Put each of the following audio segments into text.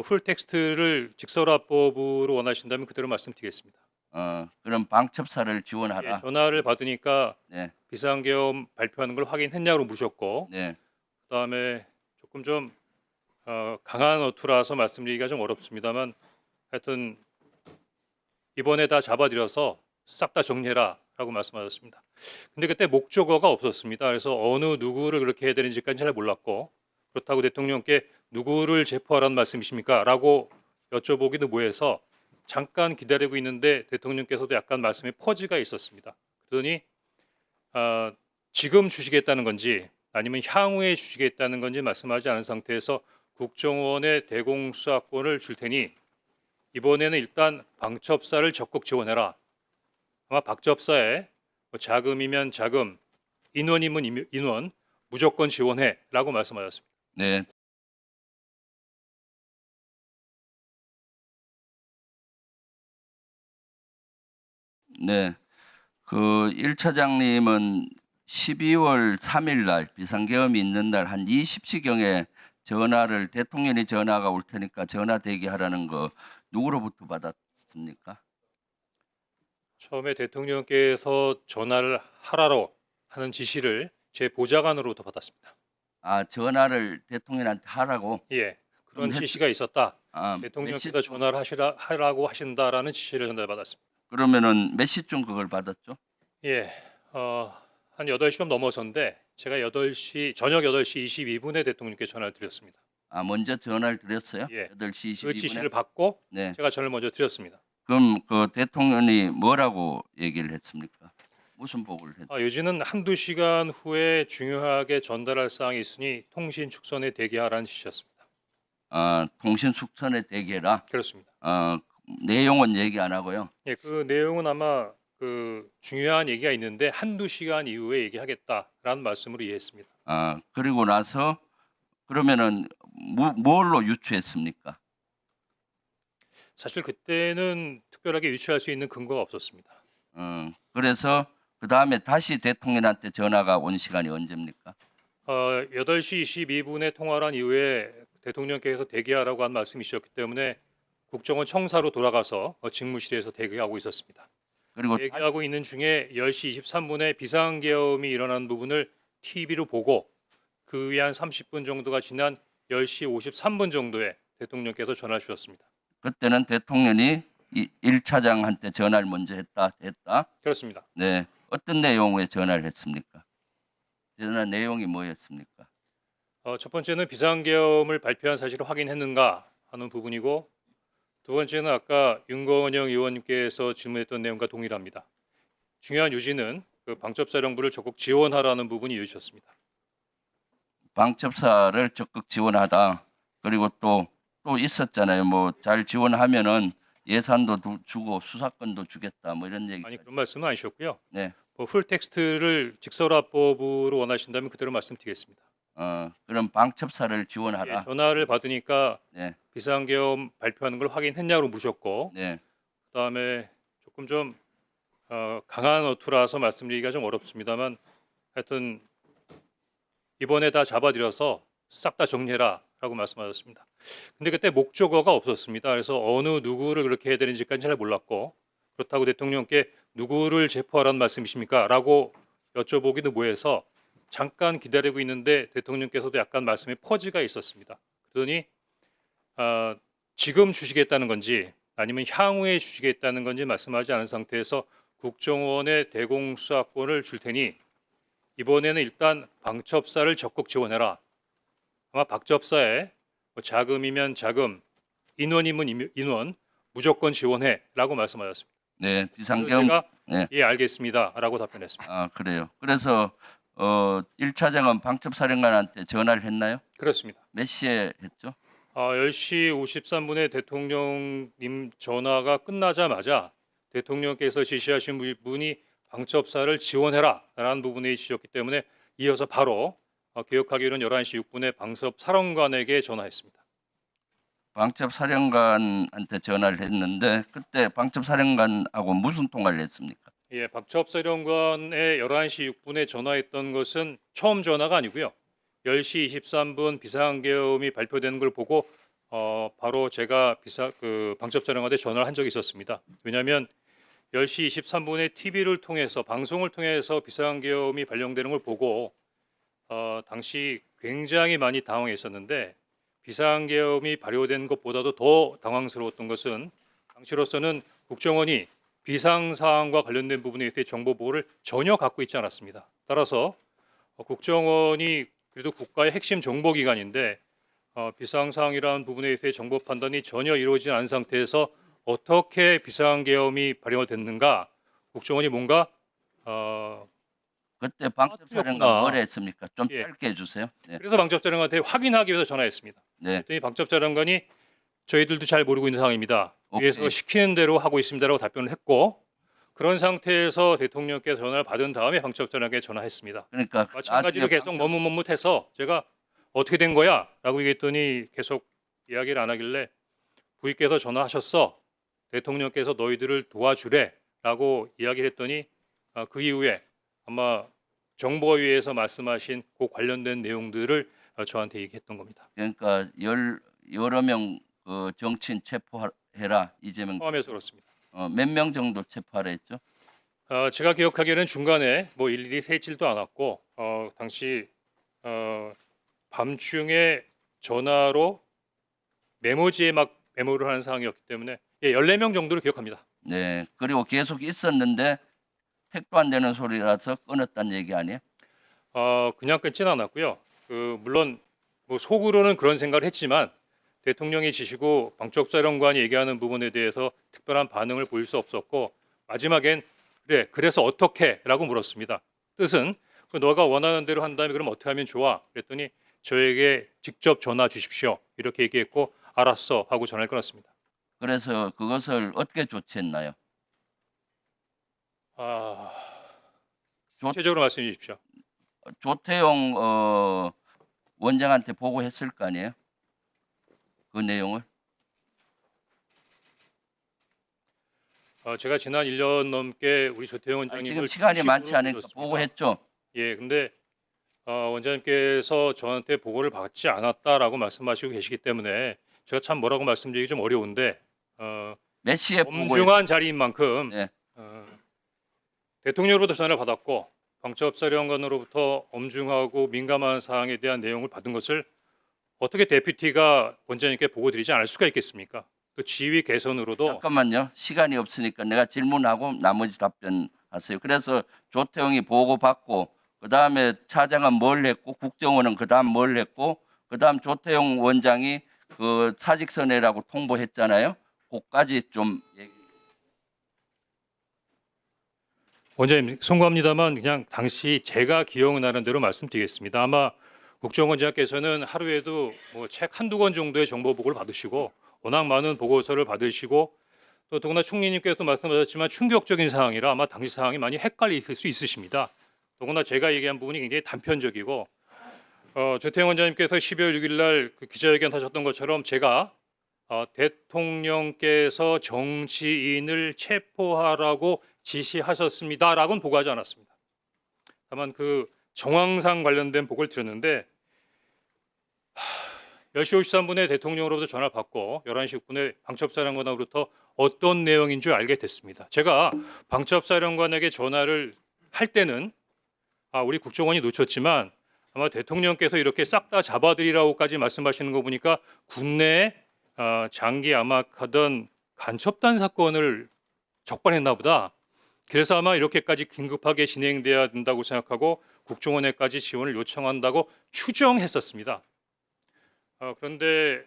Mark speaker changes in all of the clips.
Speaker 1: 풀 텍스트를 직설화법으로 원하신다면 그대로 말씀드리겠습니다.
Speaker 2: 그럼 방첩사를
Speaker 1: 예,
Speaker 2: 지원하라.
Speaker 1: 전화를 받으니까
Speaker 2: 네,
Speaker 1: 비상계엄 발표하는 걸 확인했냐고 물으셨고,
Speaker 2: 네,
Speaker 1: 그다음에 조금 좀 강한 어투라서 말씀드리기가 좀 어렵습니다만, 하여튼 이번에 다 잡아들여서 싹 다 정리해라라고 말씀하셨습니다. 근데 그때 목적어가 없었습니다. 그래서 어느 누구를 그렇게 해야 되는지까지 잘 몰랐고, 그렇다고 대통령께 누구를 체포하라는 말씀이십니까? 라고 여쭤보기도 뭐해서 잠깐 기다리고 있는데 대통령께서도 약간 말씀에 퍼지가 있었습니다. 그러더니 아, 지금 주시겠다는 건지 아니면 향후에 주시겠다는 건지 말씀하지 않은 상태에서 국정원의 대공수사권을 줄 테니 이번에는 일단 방첩사를 적극 지원해라. 아마 박접사에 뭐 자금이면 자금, 인원이면 인원 무조건 지원해라고 말씀하셨습니다.
Speaker 2: 네. 네. 그 1차장님은 12월 3일 날 비상계엄이 있는 날 한 20시경에 전화를 대통령이 전화가 올 테니까 전화 대기하라는 거 누구로부터 받았습니까?
Speaker 1: 처음에 대통령께서 전화를 하라고 하는 지시를 제 보좌관으로부터 받았습니다.
Speaker 2: 전화를 대통령한테 하라고.
Speaker 1: 예, 그런
Speaker 2: 그럼
Speaker 1: 지시가 있었다.
Speaker 2: 몇
Speaker 1: 대통령께서
Speaker 2: 시쯤,
Speaker 1: 전화를 하라고 하신다라는 지시를 전달받았습니다.
Speaker 2: 그러면은 몇 시쯤 그걸 받았죠?
Speaker 1: 예, 한 8시 좀 넘어서인데 제가 저녁 8시 22분에 대통령께 전화를 드렸습니다.
Speaker 2: 먼저 전화를 드렸어요?
Speaker 1: 예,
Speaker 2: 8시
Speaker 1: 그
Speaker 2: 22분에?
Speaker 1: 지시를 받고
Speaker 2: 네.
Speaker 1: 제가 전화를 먼저 드렸습니다.
Speaker 2: 그럼 그 대통령이 뭐라고 얘기를 했습니까? 무슨 보고를 했죠?
Speaker 1: 요지는 한두 시간 후에 중요하게 전달할 사항이 있으니 통신 축선에 대기하라는 지시였습니다.
Speaker 2: 통신 숙선에 대기해라.
Speaker 1: 그렇습니다.
Speaker 2: 내용은 얘기 안 하고요.
Speaker 1: 예, 그 내용은 아마 그 중요한 얘기가 있는데 한두 시간 이후에 얘기하겠다라는 말씀으로 이해했습니다.
Speaker 2: 그리고 나서 그러면은 뭘로 유추했습니까?
Speaker 1: 사실 그때는 특별하게 유추할 수 있는 근거가 없었습니다.
Speaker 2: 그래서 그 다음에 다시 대통령한테 전화가 온 시간이 언제입니까?
Speaker 1: 8시 22분에 통화를 한 이후에 대통령께서 대기하라고 한 말씀이셨기 때문에 국정원 청사로 돌아가서 직무실에서 대기하고 있었습니다.
Speaker 2: 그리고
Speaker 1: 대기하고 있는 중에 10시 23분에 비상계엄이 일어난 부분을 TV로 보고 그 후에 한 30분 정도가 지난 10시 53분 정도에 대통령께서 전화를 주셨습니다.
Speaker 2: 그때는 대통령이 1차장한테 전화를 먼저 했다.
Speaker 1: 그렇습니다.
Speaker 2: 네. 어떤 내용의 전화를 했습니까? 전화 내용이 뭐였습니까?
Speaker 1: 첫 번째는 비상계엄을 발표한 사실을 확인했는가 하는 부분이고 두 번째는 아까 윤건영 의원님께서 질문했던 내용과 동일합니다. 중요한 요지는 그 방첩사령부를 적극 지원하라는 부분이 요지였습니다.
Speaker 2: 방첩사를 적극 지원하다. 그리고 또 있었잖아요. 뭐 잘 지원하면은 예산도 주고 수사권도 주겠다. 뭐 이런 얘기.
Speaker 1: 아니 그런 말씀은 아니셨고요.
Speaker 2: 네.
Speaker 1: 풀 텍스트를 직설화법으로 원하신다면 그대로 말씀드리겠습니다.
Speaker 2: 그럼 방첩사를
Speaker 1: 예,
Speaker 2: 지원하라.
Speaker 1: 전화를 받으니까
Speaker 2: 네.
Speaker 1: 비상계엄 발표하는 걸 확인했냐고 물으셨고
Speaker 2: 네.
Speaker 1: 그다음에 조금 좀 강한 어투라서 말씀드리기가 좀 어렵습니다만 하여튼 이번에 다 잡아들여서 싹 다 정리해라라고 말씀하셨습니다. 근데 그때 목적어가 없었습니다. 그래서 어느 누구를 그렇게 해야 되는지까지 잘 몰랐고 그렇다고 대통령께 누구를 체포하라는 말씀이십니까? 라고 여쭤보기도 뭐해서 잠깐 기다리고 있는데 대통령께서도 약간 말씀에 퍼지가 있었습니다. 그러더니 지금 주시겠다는 건지 아니면 향후에 주시겠다는 건지 말씀하지 않은 상태에서 국정원의 대공수사권을 줄 테니 이번에는 일단 방첩사를 적극 지원해라. 아마 박접사에 뭐 자금이면 자금, 인원이면 인원 무조건 지원해라고 말씀하셨습니다.
Speaker 2: 네.
Speaker 1: 그래서
Speaker 2: 비상계엄.
Speaker 1: 제가
Speaker 2: 네.
Speaker 1: 예 알겠습니다라고 답변했습니다.
Speaker 2: 그래요. 그래서 1차장은 방첩사령관한테 전화를 했나요?
Speaker 1: 그렇습니다.
Speaker 2: 몇 시에 했죠?
Speaker 1: 10시 53분에 대통령님 전화가 끝나자마자 대통령께서 지시하신 분이 방첩사를 지원해라라는 부분에 지셨기 때문에 이어서 바로 기억하기로는 11시 6분에 방첩사령관에게 전화했습니다.
Speaker 2: 방첩사령관한테 전화를 했는데 그때 방첩사령관하고 무슨 통화를 했습니까?
Speaker 1: 예, 박첩사령관의 11시 6분에 전화했던 것은 처음 전화가 아니고요. 10시 23분 비상계엄이 발표되는 걸 보고 바로 바로 제가 방첩사령관한테 전화를 한 적이 있었습니다. 왜냐하면 10시 23분에 TV를 통해서 방송을 통해서 비상계엄이 발령되는 걸 보고 당시 굉장히 많이 당황했었는데 비상계엄이 발효된 것보다도 더 당황스러웠던 것은 당시로서는 국정원이 비상 사항과 관련된 부분에 대해 정보 보호를 전혀 갖고 있지 않았습니다. 따라서 국정원이 그래도 국가의 핵심 정보기관인데 비상 사항이라는 부분에 대해 정보 판단이 전혀 이루어지지 않은 상태에서 어떻게 비상계엄이 발효됐는가 국정원이 뭔가
Speaker 2: 그때 방첩사령관
Speaker 1: 빠뜨렸구나.
Speaker 2: 뭐라 했습니까? 좀
Speaker 1: 예.
Speaker 2: 짧게 해주세요. 네.
Speaker 1: 그래서 방첩사령관한테 확인하기 위해서 전화했습니다.
Speaker 2: 네.
Speaker 1: 그랬더니 방첩사령관이 저희들도 잘 모르고 있는 상황입니다. 위에서
Speaker 2: 오케이.
Speaker 1: 시키는 대로 하고 있습니다라고 답변을 했고 그런 상태에서 대통령께서 전화를 받은 다음에 방첩사령관에게 전화했습니다.
Speaker 2: 그러니까
Speaker 1: 마찬가지로
Speaker 2: 나중에
Speaker 1: 계속 머뭇머뭇해서 제가 어떻게 된 거야? 라고 얘기했더니 계속 이야기를 안 하길래 부위께서 전화하셨어. 대통령께서 너희들을 도와주래 라고 이야기를 했더니 그 이후에 아마 정보위에서 말씀하신 그 관련된 내용들을 저한테 얘기했던 겁니다.
Speaker 2: 그러니까 여러 명 그 정치인 체포해라 이재명
Speaker 1: 포함해서 그렇습니다.
Speaker 2: 몇 명 정도 체포하라 했죠?
Speaker 1: 제가 기억하기에는 중간에 뭐 일일이 세지도 않았고 당시 밤중에 전화로 메모지에 막 메모를 하는 상황이었기 때문에 14명 정도로 기억합니다.
Speaker 2: 네. 그리고 계속 있었는데 택도 안 되는 소리라서 끊었다는 얘기 아니에요?
Speaker 1: 그냥 끊지는 않았고요. 물론 뭐 속으로는 그런 생각을 했지만 대통령이 지시고 방첩사령관이 얘기하는 부분에 대해서 특별한 반응을 보일 수 없었고 마지막엔 그래 그래서 어떻게?라고 물었습니다. 뜻은 너가 원하는 대로 한다면 그럼 어떻게 하면 좋아? 그랬더니 저에게 직접 전화 주십시오. 이렇게 얘기했고 알았어 하고 전화를 끊었습니다.
Speaker 2: 그래서 그것을 어떻게 조치했나요?
Speaker 1: 구체적으로 말씀해 주십시오.
Speaker 2: 조태용 원장한테 보고했을 거 아니에요? 그 내용을?
Speaker 1: 제가 지난 1년 넘게 우리 조태용
Speaker 2: 아니,
Speaker 1: 원장님을
Speaker 2: 지금 시간이 많지
Speaker 1: 수시로
Speaker 2: 않으니까
Speaker 1: 들었습니다.
Speaker 2: 보고했죠.
Speaker 1: 예, 근데 원장님께서 저한테 보고를 받지 않았다라고 말씀하시고 계시기 때문에 제가 참 뭐라고 말씀드리기 좀 어려운데
Speaker 2: 몇 시에 보고했?
Speaker 1: 엄중한 자리인 만큼
Speaker 2: 네.
Speaker 1: 대통령으로부터 전화를 받았고 방첩사령관으로부터 엄중하고 민감한 사항에 대한 내용을 받은 것을 어떻게 데피티가 원장님께 보고드리지 않을 수가 있겠습니까? 또 지휘 개선으로도
Speaker 2: 잠깐만요. 시간이 없으니까 내가 질문하고 나머지 답변하세요. 그래서 조태용이 보고받고 그다음에 차장은 뭘 했고 국정원은 그다음 뭘 했고 그다음 조태용 원장이 그 사직서내라고 통보했잖아요. 그까지 좀 얘기.
Speaker 1: 원장님 송구합니다만 그냥 당시 제가 기억나는 대로 말씀드리겠습니다. 아마 국정원장께서는 하루에도 뭐 책 한두 권 정도의 정보 보고를 받으시고 워낙 많은 보고서를 받으시고 또 더구나 총리님께서도 말씀하셨지만 충격적인 사항이라 아마 당시 상황이 많이 헷갈리실 수 있으십니다. 더구나 제가 얘기한 부분이 굉장히 단편적이고 조태용 원장님께서 12월 6일 날 그 기자회견 하셨던 것처럼 제가 대통령께서 정치인을 체포하라고 지시하셨습니다라고는 보고하지 않았습니다. 다만 그 정황상 관련된 보고를 드렸는데 10시 53분에 대통령으로부터 전화를 받고 11시 6분에 방첩사령관으로부터 어떤 내용인 줄 알게 됐습니다. 제가 방첩사령관에게 전화를 할 때는 우리 국정원이 놓쳤지만 아마 대통령께서 이렇게 싹 다 잡아드리라고까지 말씀하시는 거 보니까 국내에 장기 암약하던 간첩단 사건을 적발했나 보다. 그래서 아마 이렇게까지 긴급하게 진행돼야 된다고 생각하고 국정원에까지 지원을 요청한다고 추정했었습니다. 그런데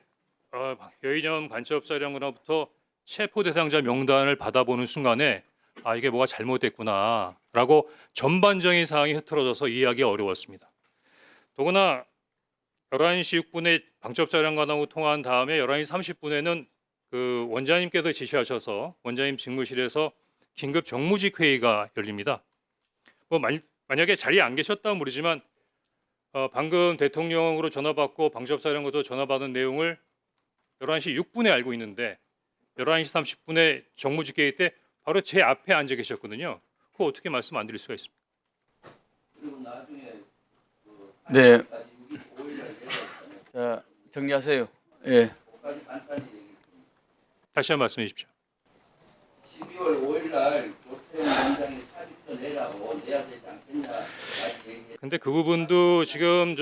Speaker 1: 여인영 간첩사령관으로부터 체포 대상자 명단을 받아보는 순간에 이게 뭐가 잘못됐구나라고 전반적인 상황이 흐트러져서 이해하기 어려웠습니다. 더구나 11시 6분에 방첩사령관하고 통화한 다음에 11시 30분에는 그 원장님께서 지시하셔서 원장님 직무실에서 긴급 정무직 회의가 열립니다. 뭐 만약에 자리에 안 계셨다면 모르지만 방금 대통령으로 전화 받고 방첩사령관도 전화 받은 내용을 11시 6분에 알고 있는데 11시 30분에 정무직 회의 때 바로 제 앞에 앉아 계셨거든요. 그거 어떻게 말씀 안 드릴 수가 있습니까?
Speaker 2: 그리고 나중에
Speaker 3: 네. 자, 정리하세요. 예.
Speaker 2: 간단히
Speaker 1: 다시 한번 말씀해 주십시오.
Speaker 2: 12월 5일 날 조태용 원장이 사직서 내라고 내야 되지 않겠냐.
Speaker 1: 근데 그 부분도 지금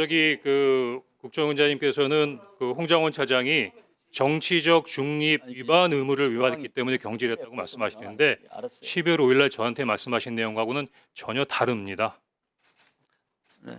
Speaker 1: 그 국정원장님께서는 그 홍장원 차장이 정치적 중립 위반 의무를 위반했기 때문에 경질했다고 말씀하시는데
Speaker 3: 알았어요.
Speaker 1: 12월 5일 날 저한테 말씀하신 내용하고는 전혀 다릅니다.
Speaker 3: 네.